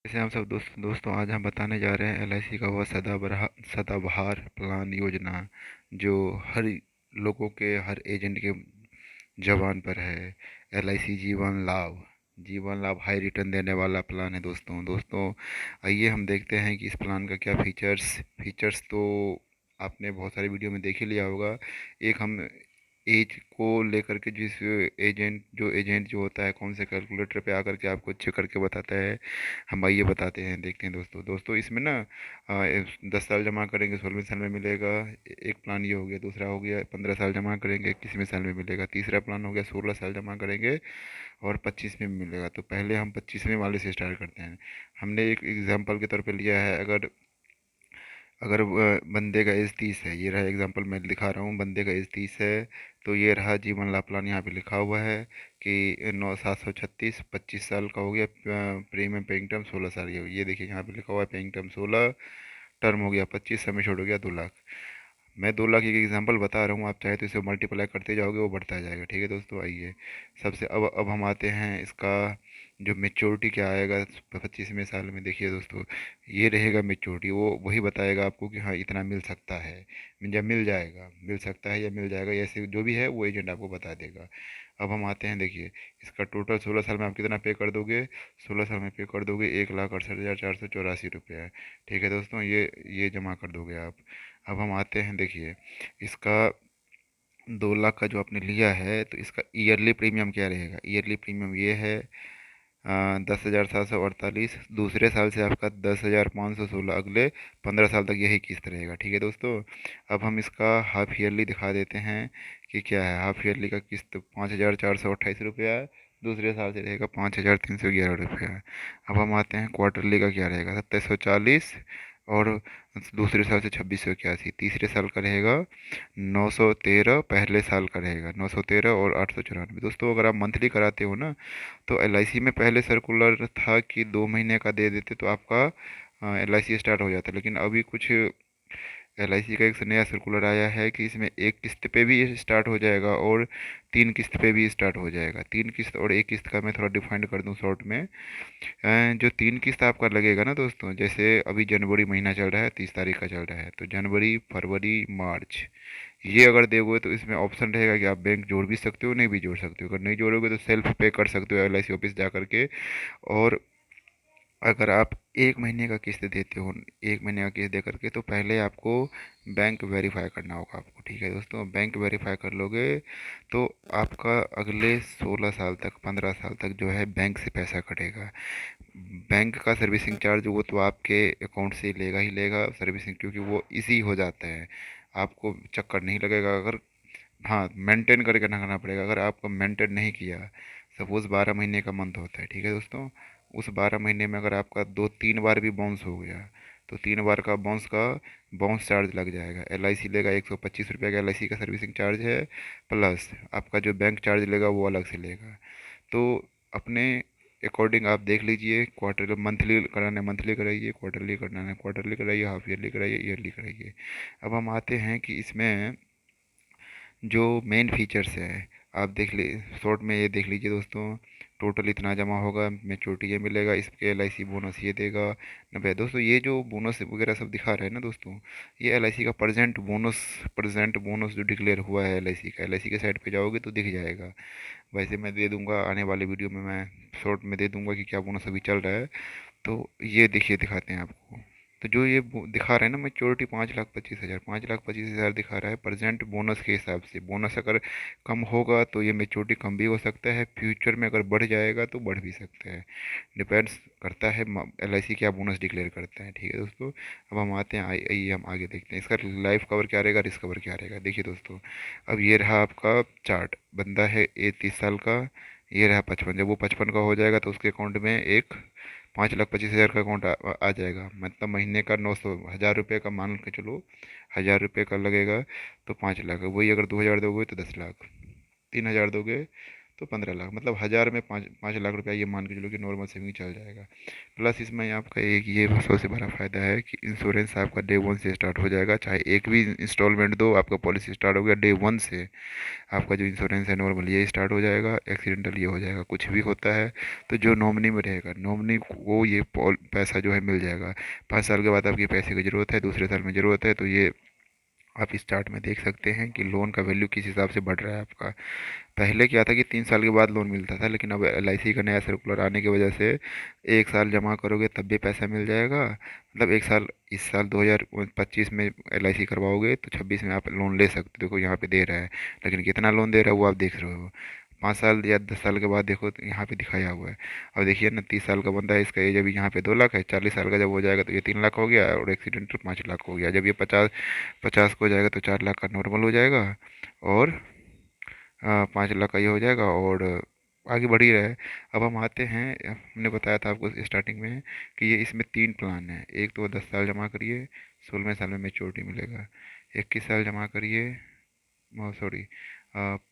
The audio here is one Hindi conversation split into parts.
जैसे हम सब दोस्तों आज हम बताने जा रहे हैं एलआईसी का वह सदाबहार प्लान योजना जो हर लोगों के हर एजेंट के जबान पर है। एलआईसी जीवन लाभ हाई रिटर्न देने वाला प्लान है दोस्तों। आइए हम देखते हैं कि इस प्लान का क्या फीचर्स तो आपने बहुत सारी वीडियो में देख ही लिया होगा। एक हम एज को लेकर के एजेंट जो होता है कौन से कैलकुलेटर पे आकर के आपको चेक करके बताता है, हम आइए बताते हैं, देखते हैं दोस्तों इसमें ना 10 साल जमा करेंगे 16वें साल में मिलेगा। एक प्लान ये हो गया। दूसरा हो गया 15 साल जमा करेंगे 21वें साल में मिलेगा। तीसरा प्लान हो गया 16 साल जमा करेंगे और 25वें में मिलेगा। तो पहले हम 25वें वाले से स्टार्ट करते हैं। हमने एक एग्जांपल के तौर पे लिया है। अगर अगर बंदे का एज 30 है, ये रहा एग्जांपल मैं दिखा रहा हूँ, बंदे का एज 30 है। तो ये रहा जीवन लाभ प्लान, यहाँ पे लिखा हुआ है कि 9 736 25 साल का हो गया। प्रीमियम पेइंग टर्म 16 साल। ये देखिए यहाँ पे लिखा हुआ है पेइंग टर्म 16, टर्म हो गया 25, समय छोड़ हो गया 2 लाख। मैं 2 लाख एक एग्जांपल बता रहा हूँ, आप चाहे तो इसे मल्टीप्लाई करते जाओगे, वो बढ़ता जाएगा। ठीक है दोस्तों, आइए सबसे अब हम आते हैं इसका जो मेच्योरिटी क्या आएगा 25वें साल में। देखिए दोस्तों, ये रहेगा मेच्योरिटी, वो वही बताएगा आपको कि हाँ इतना मिल सकता है, या मिल जाएगा, मिल सकता है या मिल जाएगा, ऐसे जो भी है वो एजेंट आपको बता देगा। अब हम आते हैं, देखिए इसका टोटल 16 साल में आप कितना पे कर दोगे। 16 साल में पे कर दोगे 1,68,484 रुपया। ठीक है दोस्तों, ये जमा कर दोगे आप। अब हम आते हैं, देखिए इसका 2 लाख का जो आपने लिया है तो इसका ईयरली प्रीमियम क्या रहेगा। ईयरली प्रीमियम ये है 10,748। दूसरे साल से आपका 10,516, अगले 15 साल तक यही किस्त रहेगा। ठीक है दोस्तों, अब हम इसका हाफ ईयरली दिखा देते हैं कि क्या है। हाफ ईयरली का किस्त 5,428 रुपया है। दूसरे साल से रहेगा 5,311 रुपया। अब हम आते हैं क्वार्टरली का क्या रहेगा, 2740, और दूसरे साल से 2681। तीसरे साल का रहेगा 913, पहले साल का रहेगा 913 और 894। दोस्तों अगर आप मंथली कराते हो ना, तो एलआईसी में पहले सर्कुलर था कि 2 महीने का दे देते तो आपका एलआईसी स्टार्ट हो जाता, लेकिन अभी कुछ एलआईसी का एक नया सर्कुलर आया है कि इसमें एक किस्त पे भी स्टार्ट हो जाएगा और 3 किस्त पे भी स्टार्ट हो जाएगा। 3 किस्त और एक किस्त का मैं थोड़ा डिफाइन कर दूं शॉर्ट में। जो 3 किस्त आपका लगेगा ना दोस्तों, जैसे अभी जनवरी महीना चल रहा है, 30 तारीख का चल रहा है, तो जनवरी फरवरी मार्च ये अगर दोगे तो इसमें ऑप्शन रहेगा कि आप बैंक जोड़ भी सकते हो, नहीं भी जोड़ सकते हो। अगर नहीं जोड़ोगे तो सेल्फ पे कर सकते हो एलआईसी ऑफिस जा करके। और अगर आप 1 महीने का किस्त देते हो, 1 महीने का किस्त दे करके, तो पहले आपको बैंक वेरीफाई करना होगा आपको। ठीक है दोस्तों, बैंक वेरीफाई कर लोगे तो आपका अगले 16 साल तक 15 साल तक जो है बैंक से पैसा कटेगा। बैंक का सर्विसिंग चार्ज वो तो आपके अकाउंट से ही लेगा सर्विसिंग, क्योंकि वो इजी हो जाता है, आपको चक्कर नहीं लगेगा। अगर हाँ मेंटेन करके रखना पड़ेगा। अगर आपको मेंटेन नहीं किया, सपोज़ 12 महीने का मंथ होता है, ठीक है दोस्तों, उस 12 महीने में अगर आपका 2 3 बार भी बाउंस हो गया, तो 3 बार का बाउंस चार्ज लग जाएगा। एलआईसी लेगा 125 रुपये का, एलआईसी का सर्विसिंग चार्ज है, प्लस आपका जो बैंक चार्ज लेगा वो अलग से लेगा। तो अपने अकॉर्डिंग आप देख लीजिए, क्वार्टर मंथली कराना है मंथली कराइए, क्वार्टरली कराना है क्वार्टरली कराइए, हाफ ईयरली कराइए ईयरली कराइए। अब हम आते हैं कि इसमें जो मेन फीचर्स है, आप देख ली शॉर्ट में ये देख लीजिए दोस्तों। टोटल इतना जमा होगा, मेचोरिटी ये मिलेगा, इसके एलआईसी बोनस ये देगा 90। दोस्तों ये जो बोनस वगैरह सब दिखा रहे हैं ना दोस्तों, ये एलआईसी का प्रेजेंट बोनस जो डिक्लेयर हुआ है एलआईसी का, एलआईसी के साइट पे जाओगे तो दिख जाएगा। वैसे मैं दे दूंगा आने वाले वीडियो में, मैं शॉर्ट में दे दूंगा कि क्या बोनस अभी चल रहा है। तो ये देखिए दिखाते हैं आपको। तो जो ये दिखा रहा है ना मेच्योरिटी 5,25,000, 5,25,000 दिखा रहा है प्रेजेंट बोनस के हिसाब से। बोनस अगर कम होगा तो ये मेच्योरिटी कम भी हो सकता है, फ्यूचर में अगर बढ़ जाएगा तो बढ़ भी सकता है, डिपेंड्स करता है एलआईसी क्या बोनस डिक्लेयर करता है। ठीक है दोस्तों, अब हम आते हैं, आइए हम आगे देखते हैं इसका लाइफ कवर क्या रहेगा, रिस्क कवर क्या रहेगा। देखिए दोस्तों, अब ये रहा आपका चार्ट। बंदा है ये 30 साल का, ये रहा 55। जब वो 55 का हो जाएगा तो उसके अकाउंट में एक 5,25,000 का अकाउंट आ जाएगा। मतलब महीने का 900 1,000 रुपये का मान के चलो, 1,000 रुपये का लगेगा तो 5 लाख। वही अगर 2,000 दोगे तो 10 लाख, 3,000 दोगे दोस्तों 15 लाख, मतलब 1000 में 5 5 लाख रुपया, ये मान के चलो कि नॉर्मल सेविंग चल जाएगा। प्लस इसमें आपका एक ये सबसे बड़ा फ़ायदा है कि इंश्योरेंस आपका डे 1 से स्टार्ट हो जाएगा। चाहे एक भी इंस्टॉलमेंट दो, आपका पॉलिसी स्टार्ट हो गया डे 1 से, आपका जो इंश्योरेंस है नॉर्मल ये स्टार्ट हो जाएगा। एक्सीडेंटल ये हो जाएगा, कुछ भी होता है तो जो नॉमिनी में रहेगा, नॉमिनी को ये पैसा जो है मिल जाएगा। 5 साल के बाद आपकी पैसे की ज़रूरत है, दूसरे साल में ज़रूरत है, तो ये आप इस चार्ट में देख सकते हैं कि लोन का वैल्यू किस हिसाब से बढ़ रहा है आपका। पहले क्या था कि 3 साल के बाद लोन मिलता था, लेकिन अब LIC का नया सर्कुलर आने की वजह से 1 साल जमा करोगे तब भी पैसा मिल जाएगा। मतलब 1 साल, इस साल 2025 में LIC करवाओगे तो 26 में आप लोन ले सकते हो। देखो यहाँ पे दे रहा है, लेकिन कितना लोन दे रहा है वो आप देख रहे हो। 5 साल या 10 साल के बाद देखो तो यहाँ पे दिखाया हुआ है। अब देखिए ना, 30 साल का बंदा है, इसका एज अभी यहाँ पे 2 लाख है। 40 साल का जब हो जाएगा तो ये 3 लाख हो गया, और एक्सीडेंटल 5 लाख हो गया। जब ये 50 को हो जाएगा तो 4 लाख का नॉर्मल हो जाएगा, और 5 लाख का ये हो जाएगा, और आगे बढ़ ही रहा है। अब हम आते हैं, हमने बताया था आपको स्टार्टिंग में कि ये इसमें 3 प्लान है। एक तो 10 साल जमा करिए, 16वें साल में मेच्योरिटी मिलेगा। 21 साल जमा करिए, सॉरी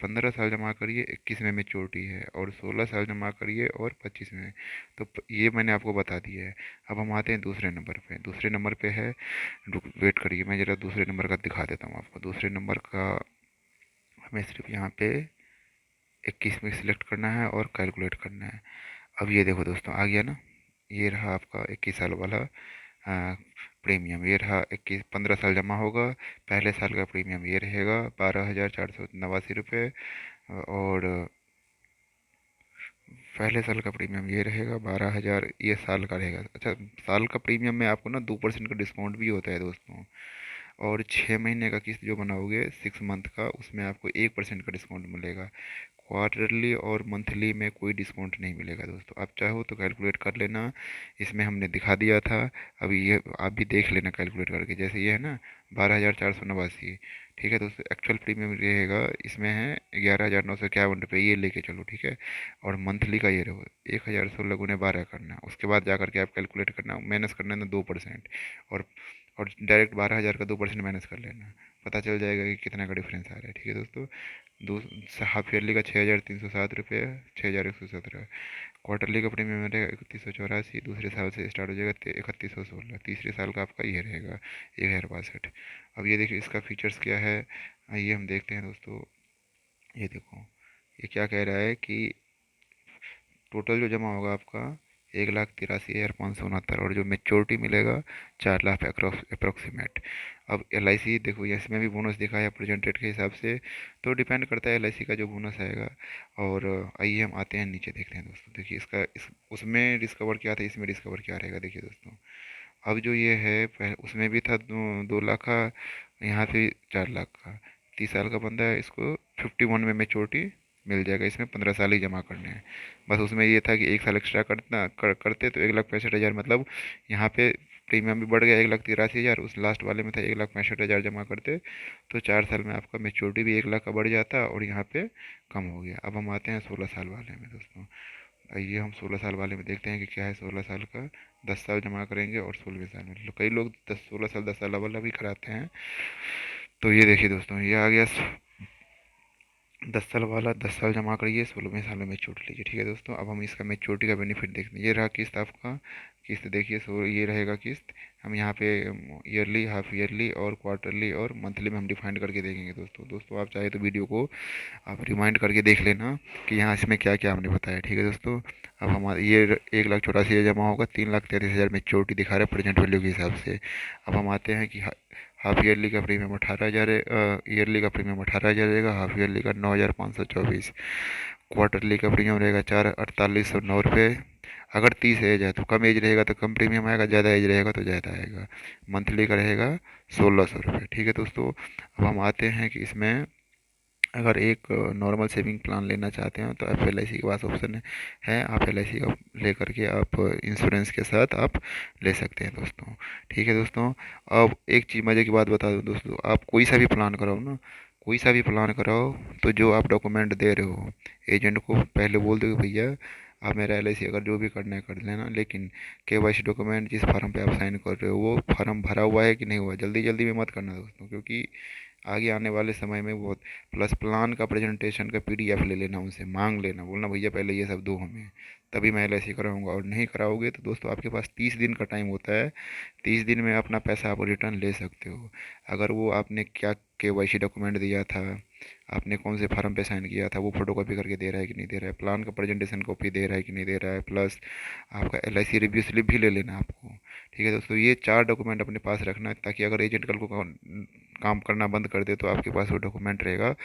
15 साल जमा करिए, 21 में मेच्योरिटी है, और 16 साल जमा करिए और 25 में। तो ये मैंने आपको बता दिया है। अब हम आते हैं दूसरे नंबर पे। दूसरे नंबर पे है, वेट करिए मैं ज़रा दूसरे नंबर का दिखा देता हूँ आपको। दूसरे नंबर का हमें सिर्फ यहाँ पे 21 में सिलेक्ट करना है और कैलकुलेट करना है। अब ये देखो दोस्तों, आ गया ना, ये रहा आपका 21 साल वाला प्रीमियम। ये रहा 15 साल जमा होगा, पहले साल का प्रीमियम ये रहेगा 12,489 रुपये, और पहले साल का प्रीमियम ये रहेगा 12,000, ये साल का रहेगा। अच्छा, साल का प्रीमियम में आपको ना 2% का डिस्काउंट भी होता है दोस्तों। और 6 महीने का किस्त जो बनाओगे 6 मंथ का, उसमें आपको 1% का डिस्काउंट मिलेगा। क्वार्टरली और मंथली में कोई डिस्काउंट नहीं मिलेगा दोस्तों। आप चाहो तो कैलकुलेट कर लेना, इसमें हमने दिखा दिया था। अभी ये आप भी देख लेना कैलकुलेट करके। जैसे ये है ना 12,489, ठीक है दोस्तों, एक्चुअल प्रीमियम रहेगा इसमें है 11,951 रुपये, ये लेके चलो, ठीक है। और मंथली का ये रहो 1,16 गुने 12 करना, उसके बाद जा करके आप कैलकुलेट करना, माइनस करना है ना 2%, और डायरेक्ट 12,000 का 2% माइनस कर लेना, पता चल जाएगा कि कितना का डिफरेंस आ रहा है, ठीक है दोस्तों। दो हाफ ईयरली का 6,307 रुपये, 6,117। क्वार्टरली का प्रीमियम रहेगा 31,184, दूसरे साल से स्टार्ट हो जाएगा 31,116, तीसरे साल का आपका ये रहेगा 1,062। अब ये देखिए इसका फीचर्स क्या है, आइए हम देखते हैं दोस्तों। ये देखो, ये क्या कह रहा है कि टोटल जो जमा होगा आपका 1,83,569, और जो मेच्योरिटी मिलेगा 4 लाख अप्रोक्सीमेट। अब LIC देखो, ये इसमें भी बोनस दिखा है प्रेजेंट रेट के हिसाब से, तो डिपेंड करता है LIC का जो बोनस आएगा। और आइए हम आते हैं नीचे, देखते हैं दोस्तों। देखिए इसका उसमें डिस्कवर क्या था, इसमें डिस्कवर क्या रहेगा, देखिए दोस्तों। अब जो ये है उसमें भी था 2 लाख का, यहाँ पे 4 लाख का। 30 साल का बंदा है, इसको 51 में मेच्योरिटी मिल जाएगा। इसमें 15 साल ही जमा करने हैं। बस उसमें ये था कि 1 साल एक्स्ट्रा करते तो 1,65,000, मतलब यहाँ पे प्रीमियम भी बढ़ गया 1,83,000, उस लास्ट वाले में था 1,65,000 जमा करते तो 4 साल में आपका मेच्योरिटी भी 1 लाख का बढ़ जाता, और यहाँ पे कम हो गया। अब हम आते हैं 16 साल वाले में दोस्तों। आइए हम 16 साल वाले में देखते हैं कि क्या है 16 साल का। 10 साल जमा करेंगे और 16वें साल में, कई लोग 16 साल 10 साल वाला भी कराते हैं। तो ये देखिए दोस्तों, ये आ गया 10 साल वाला। 10 साल जमा करिए, 16वें साल में मेच्योरिटी लीजिए, ठीक है दोस्तों। अब हम इसका मेच्योरिटी का बेनिफिट देखते हैं। ये रहा किस्त आपका, किस्त देखिए, सो ये रहेगा किस्त। हम यहाँ पे ईयरली, हाफ ईयरली और क्वार्टरली और मंथली में हम डिफाइन करके देखेंगे दोस्तों। दोस्तों आप चाहे तो वीडियो को आप रिमाइंड करके देख लेना कि यहाँ इसमें क्या क्या हमने बताया, ठीक है दोस्तों। अब हमारा ये 1,84,000 जमा होगा, 3,33,000 मेच्योरिटी दिखा रहा है प्रेजेंट वैल्यू के हिसाब से। अब हम आते हैं कि हाफ ईयरली का प्रीमियम 18,000 है, ईयरली का प्रीमियम 18,000 रहेगा, हाफ ईयरली का 9,524, क्वार्टरली का प्रीमियम रहेगा 4,4809 रुपये। अगर 30 एज है तो कम एज रहेगा तो कम प्रीमियम आएगा, ज़्यादा एज रहेगा तो ज़्यादा आएगा। मंथली का रहेगा 1,600 रुपये, ठीक है दोस्तों। अब हम आते हैं कि इसमें अगर एक नॉर्मल सेविंग प्लान लेना चाहते हैं तो आप LIC के पास ऑप्शन है, आप LIC का ले करके आप इंश्योरेंस के साथ आप ले सकते हैं दोस्तों, ठीक है दोस्तों। अब एक चीज़ मज़े की बात बता दूं दोस्तों, आप कोई सा भी प्लान कराओ ना, कोई सा भी प्लान कराओ, तो जो आप डॉक्यूमेंट दे रहे हो एजेंट को पहले बोल दो कि भैया आप मेरा LIC अगर जो भी करना है कर लेना, लेकिन KYC डॉक्यूमेंट जिस फार्म पे आप साइन कर रहे हो वो फार्म भरा हुआ है कि नहीं हुआ, जल्दी जल्दी में मत करना दोस्तों, क्योंकि आगे आने वाले समय में बहुत। प्लस प्लान का प्रेजेंटेशन का पीडीएफ ले लेना, उनसे मांग लेना, बोलना भैया पहले ये सब दो हमें, तभी मैं एलआईसी कराऊंगा। और नहीं कराओगे तो दोस्तों आपके पास 30 दिन का टाइम होता है। 30 दिन में अपना पैसा आप रिटर्न ले सकते हो। अगर वो आपने क्या केवाईसी डॉक्यूमेंट दिया था, आपने कौन से फार्म पे साइन किया था, वो फोटोकॉपी करके दे रहा है कि नहीं दे रहा है, प्लान का प्रेजेंटेशन कॉपी दे रहा है कि नहीं दे रहा है, प्लस आपका एलआईसी रिव्यू स्लिप भी ले लेना आपको। ठीक है दोस्तों, ये 4 डॉक्यूमेंट अपने पास रखना है, ताकि अगर एजेंट कल को काम करना बंद कर दे तो आपके पास वो डॉक्यूमेंट रहेगा।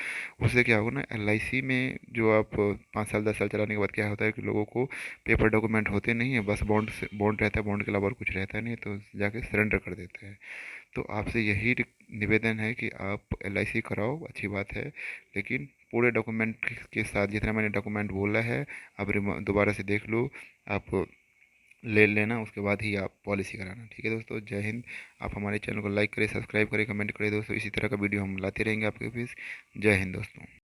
उससे क्या होगा ना, एलआईसी में जो आप 5 साल 10 साल चलाने के बाद क्या होता है कि लोगों को पेपर डॉक्यूमेंट होते नहीं है, बस बॉन्ड से बॉन्ड रहता है, बॉन्ड के अलावा और कुछ रहता नहीं, तो जाके सरेंडर कर देते हैं। तो आपसे यही निवेदन है कि आप एलआईसी कराओ, अच्छी बात है, लेकिन पूरे डॉक्यूमेंट के साथ, जितना मैंने डॉक्यूमेंट बोला है आप दोबारा से देख लो, आप ले लेना, उसके बाद ही आप पॉलिसी कराना। ठीक है दोस्तों, जय हिंद। आप हमारे चैनल को लाइक करें, सब्सक्राइब करें, कमेंट करें दोस्तों, इसी तरह का वीडियो हम लाते रहेंगे आपके बीच। जय हिंद दोस्तों।